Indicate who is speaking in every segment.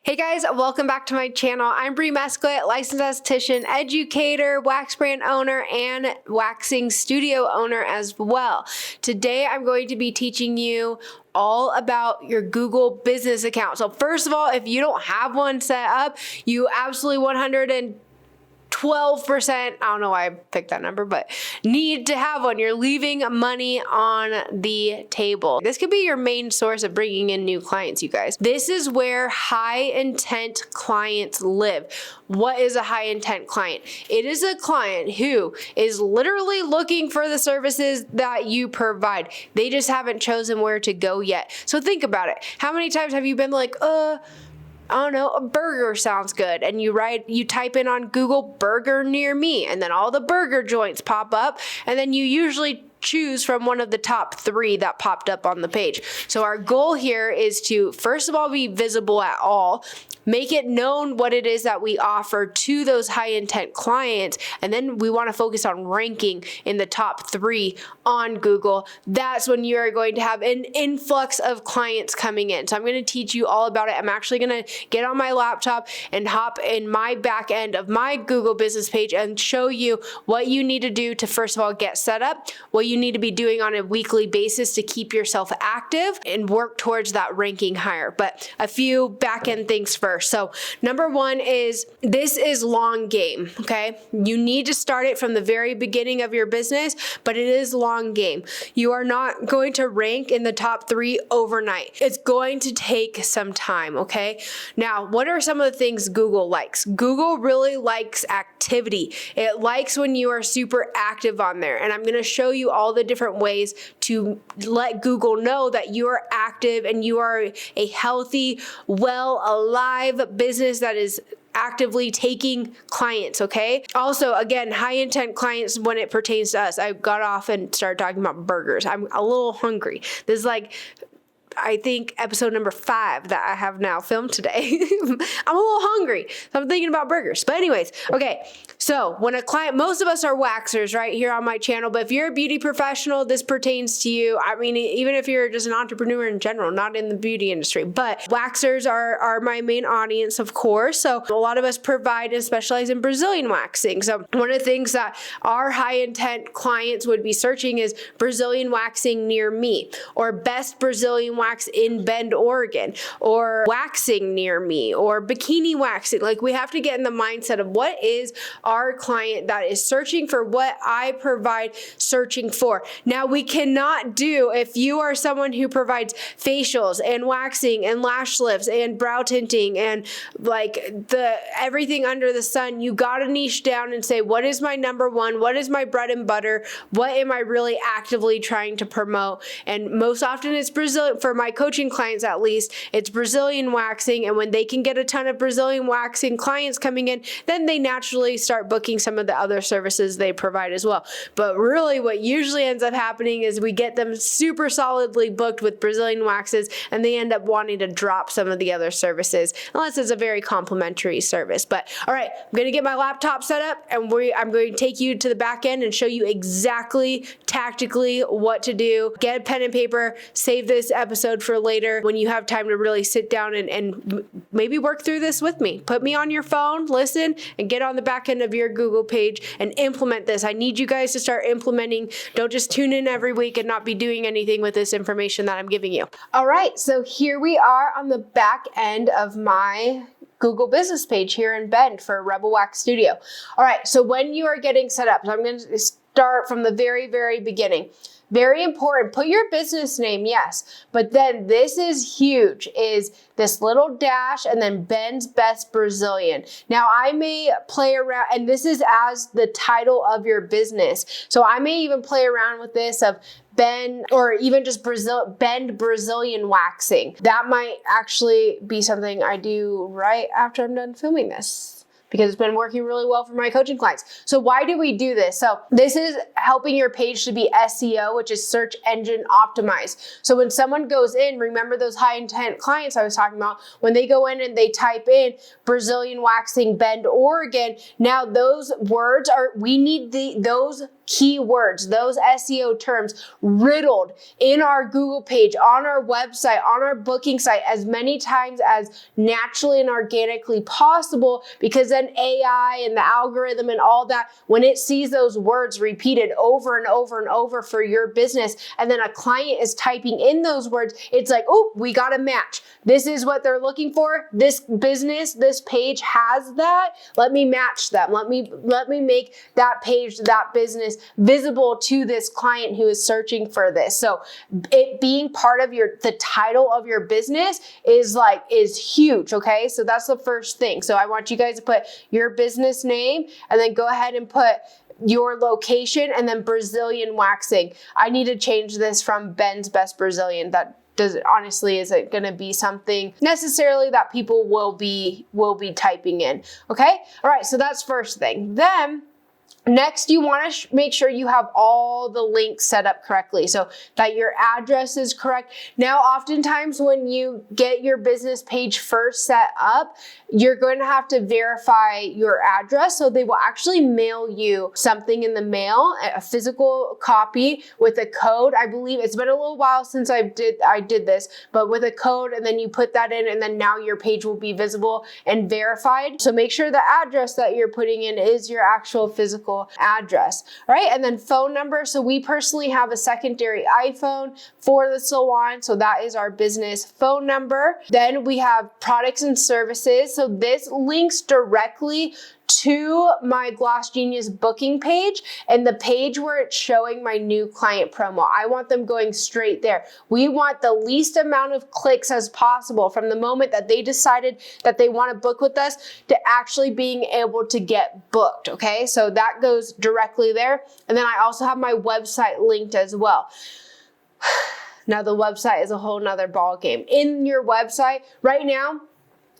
Speaker 1: Hey guys, welcome back to my channel. I'm Bree Mesclett, licensed esthetician, educator, wax brand owner, and waxing studio owner as well. Today I'm going to be teaching you all about your Google business account. So first of all, if you don't have one set up, you absolutely 12%, I don't know why I picked that number, but need to have one. You're leaving money on the table. This could be your main source of bringing in new clients, you guys. This is where high intent clients live. What is a high intent client? It is a client who is literally looking for the services that you provide. They just haven't chosen where to go yet. So think about it. How many times have you been like, I don't know, a burger sounds good. And you type in on Google burger near me, and then all the burger joints pop up, and then you usually choose from one of the top 3 that popped up on the page. So our goal here is to, first of all, be visible at all, make it known what it is that we offer to those high intent clients, and then we want to focus on ranking in the top 3 on Google. That's when you're going to have an influx of clients coming in. So I'm going to teach you all about it. I'm actually going to get on my laptop and hop in my back end of my Google business page and show you what you need to do to, first of all, get set up, what you need to be doing on a weekly basis to keep yourself active and work towards that ranking higher. But a few back end things first. So number 1 is, this is long game, okay? You need to start it from the very beginning of your business, but it is long game. You are not going to rank in the top 3 overnight. It's going to take some time, okay? Now, what are some of the things Google likes? Google really likes activity. It likes when you are super active on there. And I'm going to show you all the different ways to let Google know that you are active and you are a healthy, well, alive business that is actively taking clients, okay? Also, again, high intent clients when it pertains to us. I got off and started talking about burgers. I'm a little hungry. This is like, I think, episode number 5 that I have now filmed today. I'm a little hungry, so I'm thinking about burgers. But anyways, okay, so when a client, most of us are waxers right here on my channel, but if you're a beauty professional, this pertains to you. I mean, even if you're just an entrepreneur in general, not in the beauty industry, but waxers are my main audience, of course. So a lot of us provide and specialize in Brazilian waxing. So one of the things that our high intent clients would be searching is Brazilian waxing near me, or best Brazilian wax in Bend, Oregon, or waxing near me, or bikini waxing. Like, we have to get in the mindset of what is our client that is searching for what I provide searching for. Now, we cannot do, if you are someone who provides facials and waxing and lash lifts and brow tinting and like everything under the sun, you got to niche down and say, what is my number 1? What is my bread and butter? What am I really actively trying to promote? And most often it's Brazil. For my coaching clients, at least, it's Brazilian waxing. And when they can get a ton of Brazilian waxing clients coming in, then they naturally start booking some of the other services they provide as well. But really what usually ends up happening is we get them super solidly booked with Brazilian waxes, and they end up wanting to drop some of the other services, unless it's a very complimentary service. But all right, I'm going to get my laptop set up, and I'm going to take you to the back end and show you exactly tactically what to do. Get a pen and paper, save this episode for later when you have time to really sit down and maybe work through this with me. Put me on your phone, listen, and get on the back end of your Google page and implement this. I need you guys to start implementing. Don't just tune in every week and not be doing anything with this information that I'm giving you. All right, so here we are on the back end of my Google business page here in Bend for Rebel Wax Studio. All right, so when you are getting set up, so I'm going to start from the very, very beginning. Very important. Put your business name, yes. But then this is huge, is this little dash and then Ben's Best Brazilian. Now I may play around, and this is as the title of your business. So I may even play around with this of Ben, or even just Bend Brazilian waxing. That might actually be something I do right after I'm done filming this, because it's been working really well for my coaching clients. So why do we do this? So this is helping your page to be SEO, which is search engine optimized. So when someone goes in, remember those high intent clients I was talking about, when they go in and they type in Brazilian waxing Bend, Oregon, now those words are, we need those keywords, those SEO terms riddled in our Google page, on our website, on our booking site as many times as naturally and organically possible, because then AI and the algorithm and all that, when it sees those words repeated over and over and over for your business, and then a client is typing in those words, it's like, oh, we got a match. This is what they're looking for. This business, this page has that. Let me match them. Let me make that page, that business visible to this client who is searching for this. So it being part of the title of your business is huge. Okay. So that's the first thing. So I want you guys to put your business name and then go ahead and put your location and then Brazilian waxing. I need to change this from Ben's Best Brazilian. That honestly isn't going to be something necessarily that people will be typing in. Okay. All right. So that's first thing. Then next, you want to make sure you have all the links set up correctly so that your address is correct. Now, oftentimes when you get your business page first set up, you're going to have to verify your address. So they will actually mail you something in the mail, a physical copy with a code. I believe it's been a little while since I did this, but with a code, and then you put that in, and then now your page will be visible and verified. So make sure the address that you're putting in is your actual physical address. All right. And then phone number. So we personally have a secondary iPhone for the salon. So that is our business phone number. Then we have products and services. So this links directly to my Gloss Genius booking page and the page where it's showing my new client promo. I want them going straight there. We want the least amount of clicks as possible from the moment that they decided that they want to book with us to actually being able to get booked. Okay, so that goes directly there. And then I also have my website linked as well. Now the website is a whole nother ball game. In your website right now,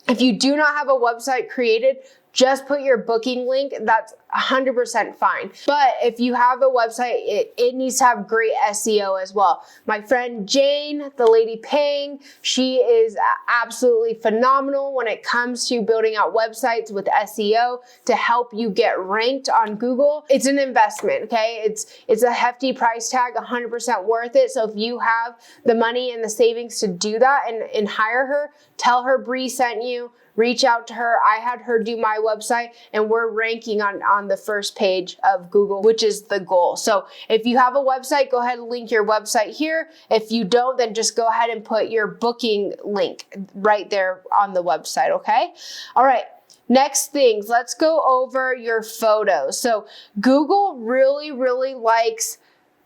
Speaker 1: if you do not have a website created, just put your booking link. That's 100% fine. But if you have a website, it needs to have great SEO as well. My friend Jane, the lady paying, she is absolutely phenomenal when it comes to building out websites with SEO to help you get ranked on Google. It's an investment, okay? It's a hefty price tag, 100% worth it. So if you have the money and the savings to do that and hire her, tell her Bree sent you. Reach out to her. I had her do my website, and we're ranking on the first page of Google, which is the goal. So if you have a website, go ahead and link your website here. If you don't, then just go ahead and put your booking link right there on the website, okay? All right. Next things, let's go over your photos. So Google really, really likes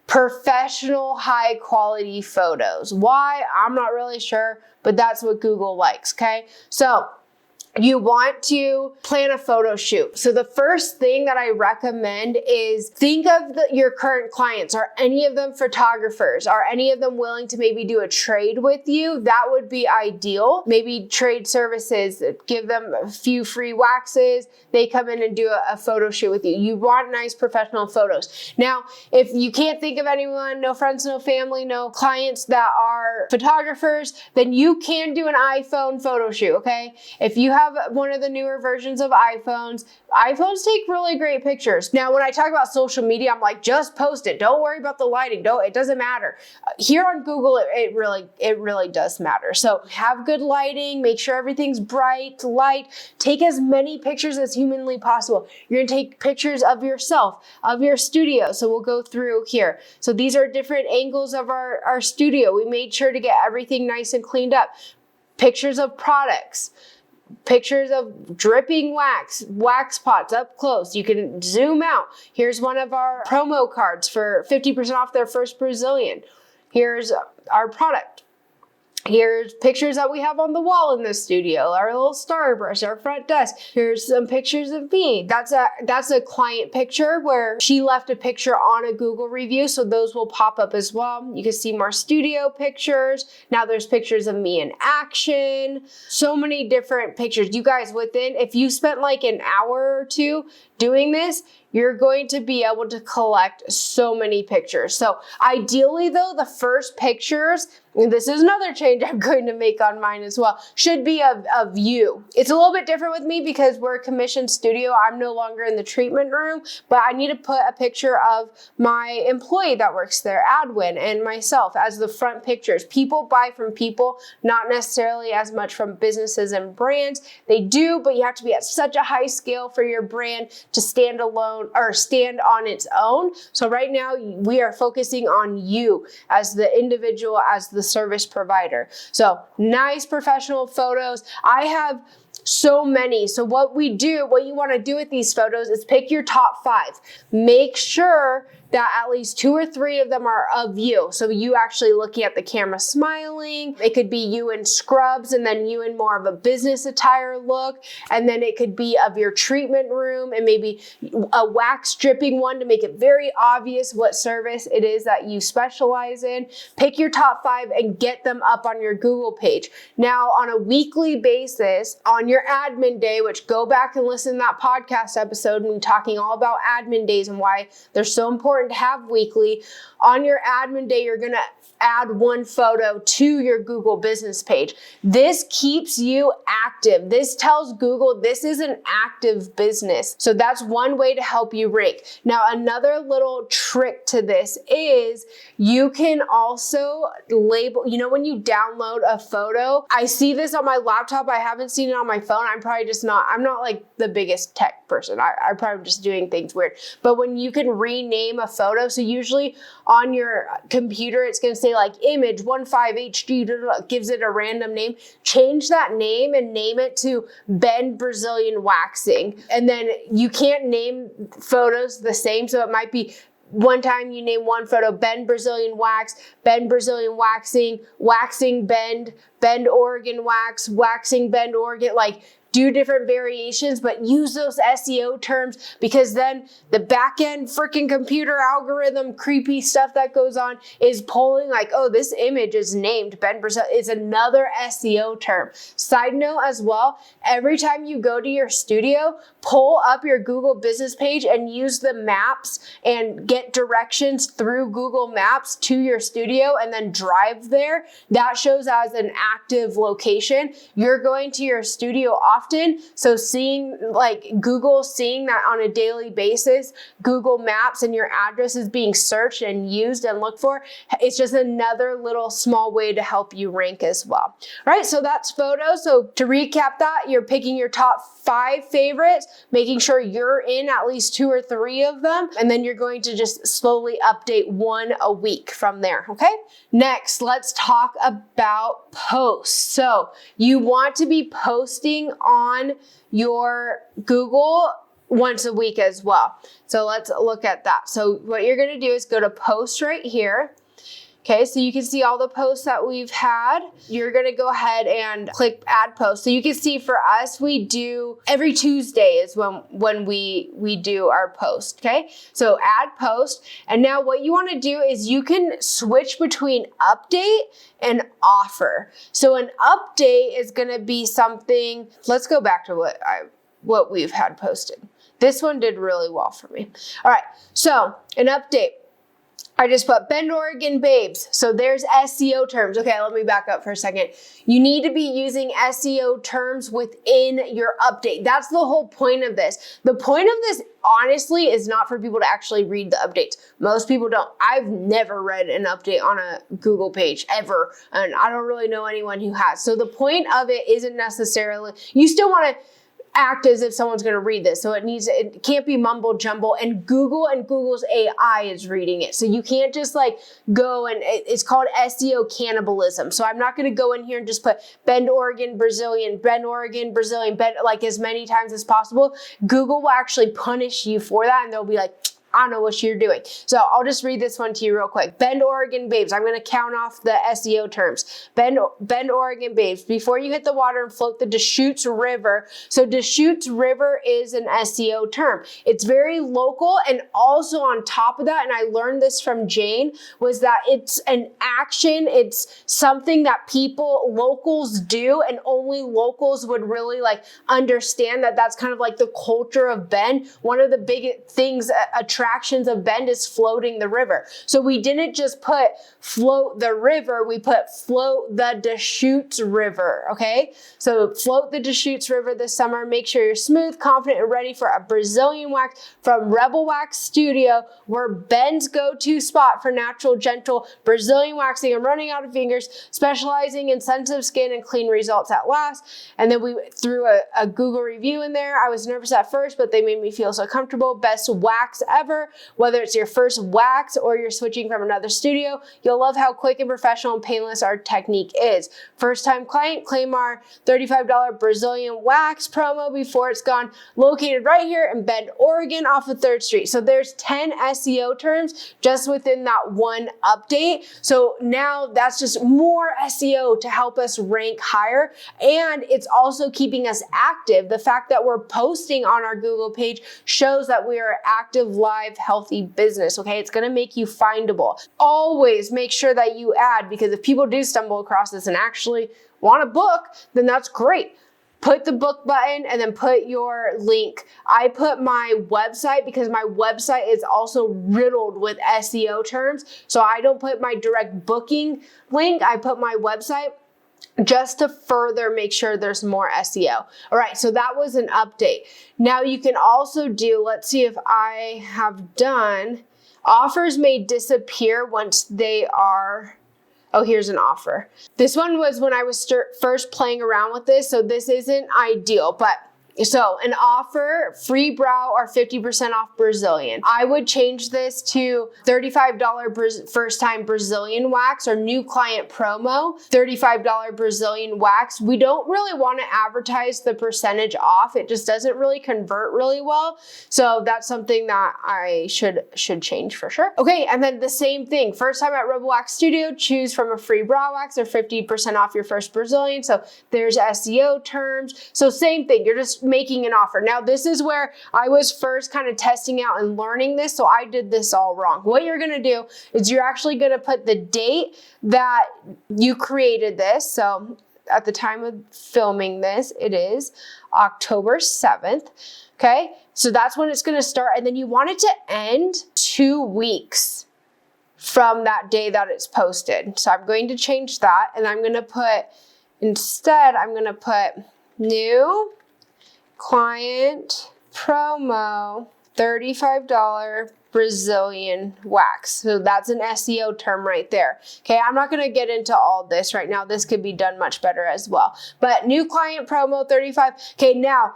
Speaker 1: professional, high quality photos. Why? I'm not really sure, but that's what Google likes, okay? So you want to plan a photo shoot. So the first thing that I recommend is think of your current clients. Are any of them photographers? Are any of them willing to maybe do a trade with you? That would be ideal. Maybe trade services, give them a few free waxes. They come in and do a photo shoot with you. You want nice professional photos. Now, if you can't think of anyone, no friends, no family, no clients that are photographers, then you can do an iPhone photo shoot, okay? If you have one of the newer versions of iPhones take really great pictures. Now, when I talk about social media, I'm like, just post it. Don't worry about the lighting. It doesn't matter. Here on Google, it really does matter. So have good lighting, make sure everything's bright, light, take as many pictures as humanly possible. You're gonna take pictures of yourself, of your studio. So we'll go through here. So these are different angles of our studio. We made sure to get everything nice and cleaned up. Pictures of products. Pictures of dripping wax pots up close. You can zoom out. Here's one of our promo cards for 50% off their first Brazilian. Here's our product. Here's pictures that we have on the wall in the studio, our little Starburst, our front desk. Here's some pictures of me. That's a client picture where she left a picture on a Google review, so those will pop up as well. You can see more studio pictures. Now there's pictures of me in action. So many different pictures. You guys, if you spent like an hour or two doing this, you're going to be able to collect so many pictures. So ideally though, the first pictures, and this is another change I'm going to make on mine as well, should be of you. It's a little bit different with me because we're a commissioned studio. I'm no longer in the treatment room, but I need to put a picture of my employee that works there, Adwin, and myself as the front pictures. People buy from people, not necessarily as much from businesses and brands. They do, but you have to be at such a high scale for your brand to stand alone or stand on its own. So right now we are focusing on you as the individual, as the service provider. So nice professional photos. I have so many. So what you want to do with these photos is pick your top 5. Make sure that at least 2 or 3 of them are of you. So you actually looking at the camera smiling. It could be you in scrubs and then you in more of a business attire look. And then it could be of your treatment room and maybe a wax dripping one to make it very obvious what service it is that you specialize in. Pick your top 5 and get them up on your Google page. Now on a weekly basis, on your admin day, which go back and listen to that podcast episode when talking all about admin days and why they're so important to have weekly. On your admin day, you're going to add 1 photo to your Google business page. This keeps you active. This tells Google this is an active business. So that's one way to help you rank. Now, another little trick to this is you can also label, when you download a photo, I see this on my laptop. I haven't seen it on my phone. I'm not like the biggest tech person. I'm probably just doing things weird. But when you can rename a photo, so usually on your computer, it's going to say like image 15 HD, gives it a random name. Change that name and name it to Ben Brazilian Waxing. And then you can't name photos the same. So it might be one time you name one photo, Ben Brazilian Wax, Ben Brazilian Waxing, Waxing Bend, Bend Oregon Wax, Waxing Bend Oregon, like do different variations, but use those SEO terms because then the back end freaking computer algorithm, creepy stuff that goes on is pulling like, oh, this image is named Ben Brazil. It's another SEO term. Side note as well, every time you go to your studio, pull up your Google business page and use the maps and get directions through Google Maps to your studio and then drive there. That shows as an active location. You're going to your studio often, so Google seeing that on a daily basis, Google Maps and your address is being searched and used and looked for, it's just another little small way to help you rank as well. All right, so that's photos. So to recap that, you're picking your top 5 favorites, making sure you're in at least 2 or 3 of them, and then you're going to just slowly update 1 a week from there, okay? Next, let's talk about posts. So you want to be posting on your Google once a week as well. So let's look at that. So what you're going to do is go to post right here. Okay, so you can see all the posts that we've had. You're gonna go ahead and click add post. So you can see for us, we do every Tuesday is when we do our post, okay? So add post, and now what you wanna do is you can switch between update and offer. So an update is gonna be something, let's go back to what we've had posted. This one did really well for me. All right, so an update. I just put Bend, Oregon Babes. So there's SEO terms. Okay, let me back up for a second. You need to be using SEO terms within your update. That's the whole point of this. The point of this, honestly, is not for people to actually read the updates. Most people don't. I've never read an update on a Google page ever, and I don't really know anyone who has. So the point of it isn't necessarily, you still want to act as if someone's going to read this. So it can't be mumble jumble, and Google's AI is reading it. So you can't just go and it's called SEO cannibalism. So I'm not going to go in here and just put Bend, Oregon, Brazilian, Bend, Oregon, Brazilian, Bend, as many times as possible. Google will actually punish you for that. And they'll be like, I don't know what you're doing. So I'll just read this one to you real quick. Bend, Oregon babes. I'm going to count off the SEO terms. Bend, Oregon babes. Before you hit the water and float the Deschutes River. So Deschutes River is an SEO term. It's very local, and also on top of that, and I learned this from Jane, was that it's an action. It's something that locals do, and only locals would really like understand that that's kind of like the culture of Bend. One of the big things, attractions of Bend is floating the river. So we didn't just put float the river, we put float the Deschutes River, okay? So float the Deschutes River this summer. Make sure you're smooth, confident, and ready for a Brazilian wax from Rebel Wax Studio. We're Bend's go-to spot for natural, gentle Brazilian waxing. I'm running out of fingers, specializing in sensitive skin and clean results at last. And then we threw a Google review in there. I was nervous at first, but they made me feel so comfortable. Best wax ever. Whether it's your first wax or you're switching from another studio, you'll love how quick and professional and painless our technique is. First time client, claim our $35 Brazilian wax promo before it's gone. Located right here in Bend, Oregon off of 3rd Street. So there's 10 SEO terms just within that one update. So now that's just more SEO to help us rank higher. And it's also keeping us active. The fact that we're posting on our Google page shows that we are active, live, healthy business, okay? It's gonna make you findable. Always make sure that you add, because if people do stumble across this and actually want a book, then that's great. Put the book button and then put your link. I put my website because my website is also riddled with SEO terms. So I don't put my direct booking link, I put my website just to further make sure there's more SEO. All right, so that was an update. Now you can also do, let's see if I have done, offers may disappear once they are, oh, here's an offer. This one was when I was first playing around with this, so this isn't ideal, but so an offer, free brow or 50% off Brazilian. I would change this to $35 first time Brazilian wax, or new client promo, $35 Brazilian wax. We don't really want to advertise the percentage off. It just doesn't really convert really well. So that's something that I should change for sure. Okay, and then the same thing. First time at Rebel Wax Studio, choose from a free brow wax or 50% off your first Brazilian. So there's SEO terms. So same thing. You're just making an offer. Now, this is where I was first kind of testing out and learning this, so I did this all wrong. What you're gonna do is you're actually gonna put the date that you created this. So at the time of filming this, it is October 7th, okay? So that's when it's gonna start, and then you want it to end 2 weeks from that day that it's posted. So I'm going to change that, and I'm gonna put, instead, I'm gonna put new client promo, $35 Brazilian wax. So that's an SEO term right there. Okay, I'm not gonna get into all this right now. This could be done much better as well. But new client promo, 35. Okay, now,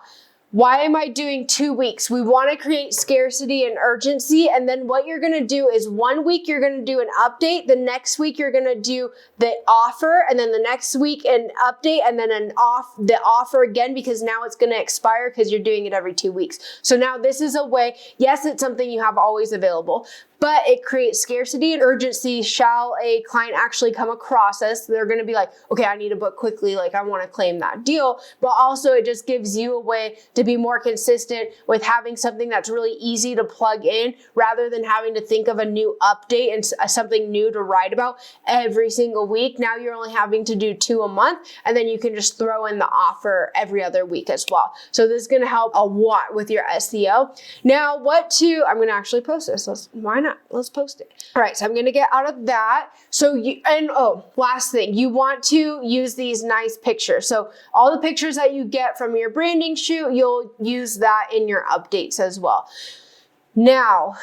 Speaker 1: why am I doing 2 weeks? We want to create scarcity and urgency. And then what you're going to do is 1 week, you're going to do an update. The next week, you're going to do the offer. And then the next week, an update. And then the offer again, because now it's going to expire because you're doing it every 2 weeks. So now this is a way, yes, it's something you have always available, but it creates scarcity and urgency. Shall a client actually come across us, they're gonna be like, okay, I need a book quickly, like I wanna claim that deal. But also it just gives you a way to be more consistent with having something that's really easy to plug in, rather than having to think of a new update and something new to write about every single week. Now you're only having to do 2 a month, and then you can just throw in the offer every other week as well. So this is gonna help a lot with your SEO. Now I'm gonna actually post this, why not? Let's post it. All right, so I'm gonna get out of that. So last thing, you want to use these nice pictures. So all the pictures that you get from your branding shoot, you'll use that in your updates as well. Now,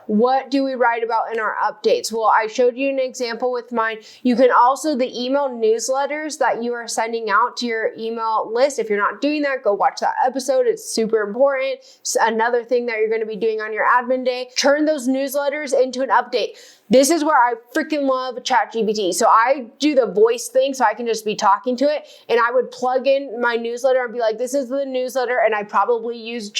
Speaker 1: what do we write about in our updates? Well, I showed you an example with mine. You can also, the email newsletters that you are sending out to your email list, if you're not doing that, go watch that episode. It's super important. It's another thing that you're going to be doing on your admin day. Turn those newsletters into an update. This is where I freaking love ChatGPT. So I do the voice thing so I can just be talking to it, and I would plug in my newsletter and be like, this is the newsletter, and I probably use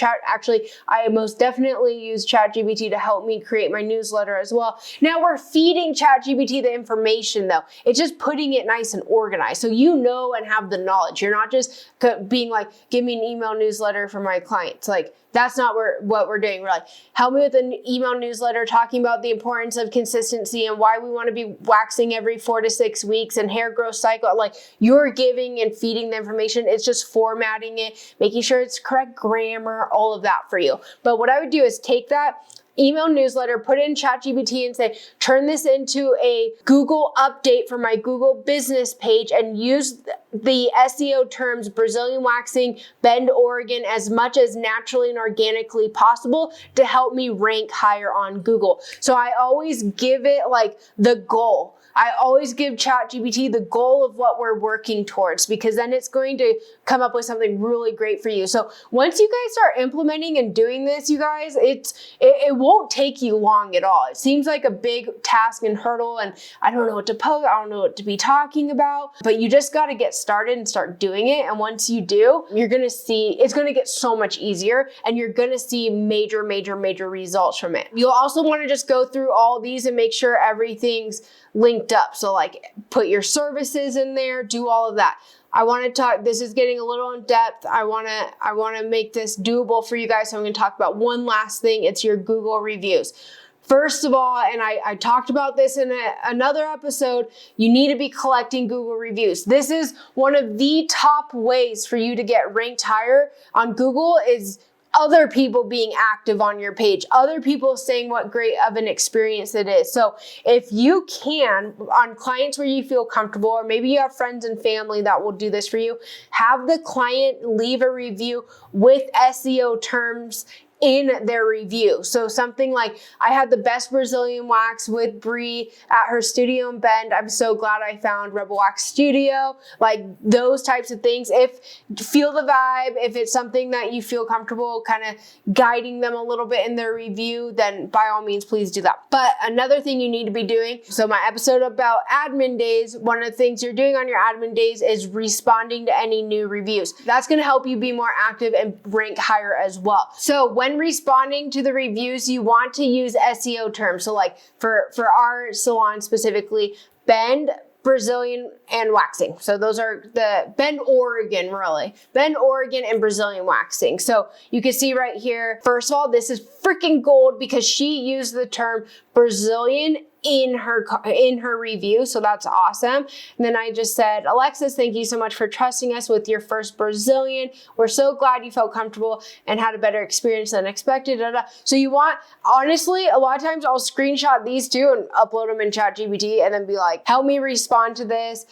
Speaker 1: I most definitely use ChatGPT to help me create my newsletter as well. Now we're feeding ChatGPT the information though. It's just putting it nice and organized so you know and have the knowledge. You're not just being like, give me an email newsletter for my clients. Like, that's not what we're doing. We're like, help me with an email newsletter talking about the importance of consistency and why we want to be waxing every 4 to 6 weeks and hair growth cycle. Like, you're giving and feeding the information. It's just formatting it, making sure it's correct grammar, all of that for you. But what I would do is take that email newsletter, put it in ChatGPT and say, turn this into a Google update for my Google business page, and use the SEO terms Brazilian waxing, Bend, Oregon as much as naturally and organically possible to help me rank higher on Google. So I always give it like the goal. I always give ChatGPT the goal of what we're working towards, because then it's going to come up with something really great for you. So once you guys start implementing and doing this, you guys, it won't take you long at all. It seems like a big task and hurdle, and I don't know what to post, I don't know what to be talking about, but you just got to get started and start doing it. And once you do, you're going to see it's going to get so much easier, and you're going to see major results from it. You'll also want to just go through all these and make sure everything's linked up. So like, put your services in there, do all of that. I want to talk, this is getting a little in depth. I want to make this doable for you guys. So I'm going to talk about one last thing. It's your Google reviews. First of all, and I talked about this in another episode, you need to be collecting Google reviews. This is one of the top ways for you to get ranked higher on Google, is other people being active on your page, other people saying what great of an experience it is. So if you can, on clients where you feel comfortable, or maybe you have friends and family that will do this for you, have the client leave a review with SEO terms in their review. So something like, I had the best Brazilian wax with Bree at her studio in Bend. I'm so glad I found Rebel Wax Studio. Like, those types of things. If feel the vibe, if it's something that you feel comfortable kind of guiding them a little bit in their review, then by all means, please do that. But another thing you need to be doing, so my episode about admin days, one of the things you're doing on your admin days is responding to any new reviews. That's going to help you be more active and rank higher as well. So when responding to the reviews, you want to use SEO terms. So like for our salon specifically, Bend, Brazilian, and waxing. So those are the Bend, Oregon, really. Bend, Oregon, and Brazilian waxing. So you can see right here, first of all, this is freaking gold because she used the term Brazilian in her review. So that's awesome. And then I just said, Alexis, thank you so much for trusting us with your first Brazilian. We're so glad you felt comfortable and had a better experience than expected. So you want, honestly, a lot of times I'll screenshot these two and upload them in ChatGPT and then be like, help me respond to this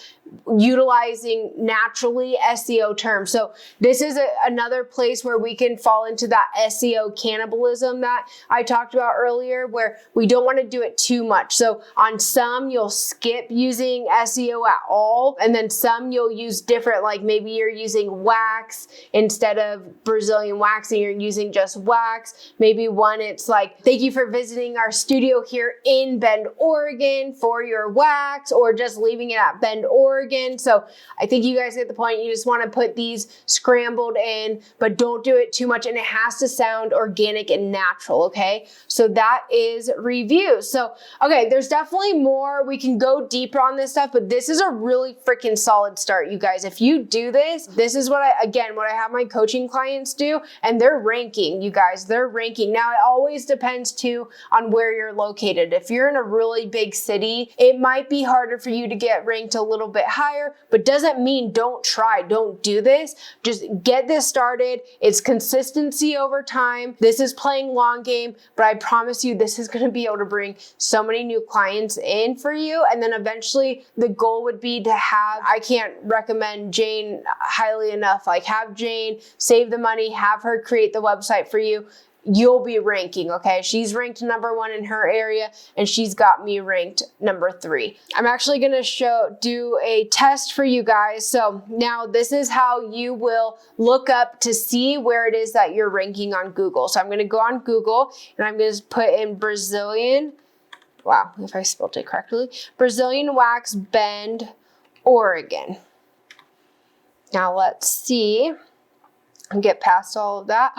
Speaker 1: utilizing naturally SEO terms. So this is another place where we can fall into that SEO cannibalism that I talked about earlier, where we don't want to do it too much. So on some, you'll skip using SEO at all. And then some you'll use different, like maybe you're using wax instead of Brazilian waxing, you're using just wax. Maybe one, it's like, thank you for visiting our studio here in Bend, Oregon for your wax, or just leaving it at Bend, Oregon. So I think you guys get the point. You just want to put these scrambled in, but don't do it too much. And it has to sound organic and natural. Okay. So that is reviews. So, okay, there's definitely more. We can go deeper on this stuff, but this is a really freaking solid start, you guys. If you do this, this is what I have my coaching clients do, and they're ranking, you guys, they're ranking. Now, it always depends too on where you're located. If you're in a really big city, it might be harder for you to get ranked a little bit higher, but doesn't mean don't try, don't do this. Just get this started. It's consistency over time. This is playing long game, but I promise you this is going to be able to bring so many new clients in for you. And then eventually the goal would be to have, I can't recommend Jane highly enough, like have Jane save the money, have her create the website for you. you'll be ranking, okay? She's ranked number 1 in her area, and she's got me ranked number 3. I'm actually gonna do a test for you guys. So now this is how you will look up to see where it is that you're ranking on Google. So I'm gonna go on Google, and I'm gonna put in Brazilian, wow, if I spelled it correctly, Brazilian wax bend, Oregon. Now let's see and get past all of that.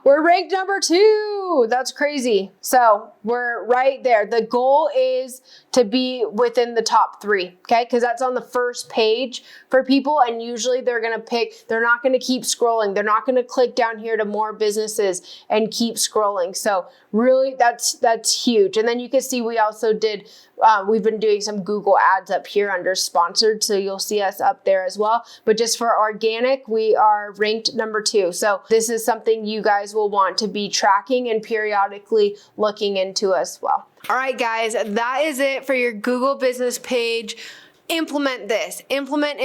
Speaker 1: We're ranked number 2. That's crazy. So we're right there. The goal is to be within the top 3, okay? Because that's on the first page for people, and usually they're not gonna keep scrolling. They're not gonna click down here to more businesses and keep scrolling. So really, that's huge. And then you can see we also did, we've been doing some Google ads up here under sponsored, so you'll see us up there as well. But just for organic, we are ranked number 2. So this is something you guys will want to be tracking and periodically looking into as well. All right, guys, that is it for your Google business page. Implement this. Implement.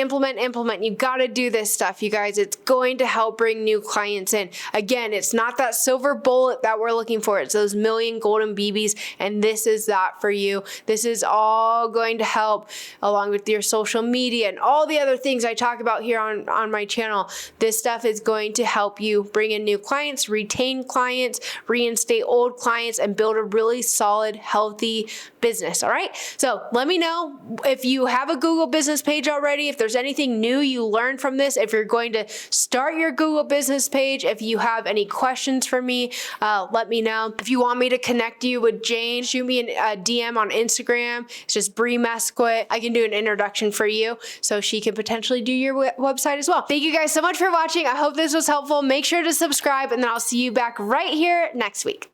Speaker 1: You've got to do this stuff, you guys. It's going to help bring new clients in. Again, it's not that silver bullet that we're looking for. It's those million golden BBs, and this is that for you. This is all going to help along with your social media and all the other things I talk about here on my channel. This stuff is going to help you bring in new clients, retain clients, reinstate old clients, and build a really solid, healthy business. All right. So let me know if you have a Google business page already, if there's anything new you learned from this, if you're going to start your Google business page, if you have any questions for me, let me know. If you want me to connect you with Jane, shoot me a DM on Instagram. It's just Bree Mesquit. I can do an introduction for you so she can potentially do your website as well. Thank you guys so much for watching. I hope this was helpful. Make sure to subscribe, and then I'll see you back right here next week.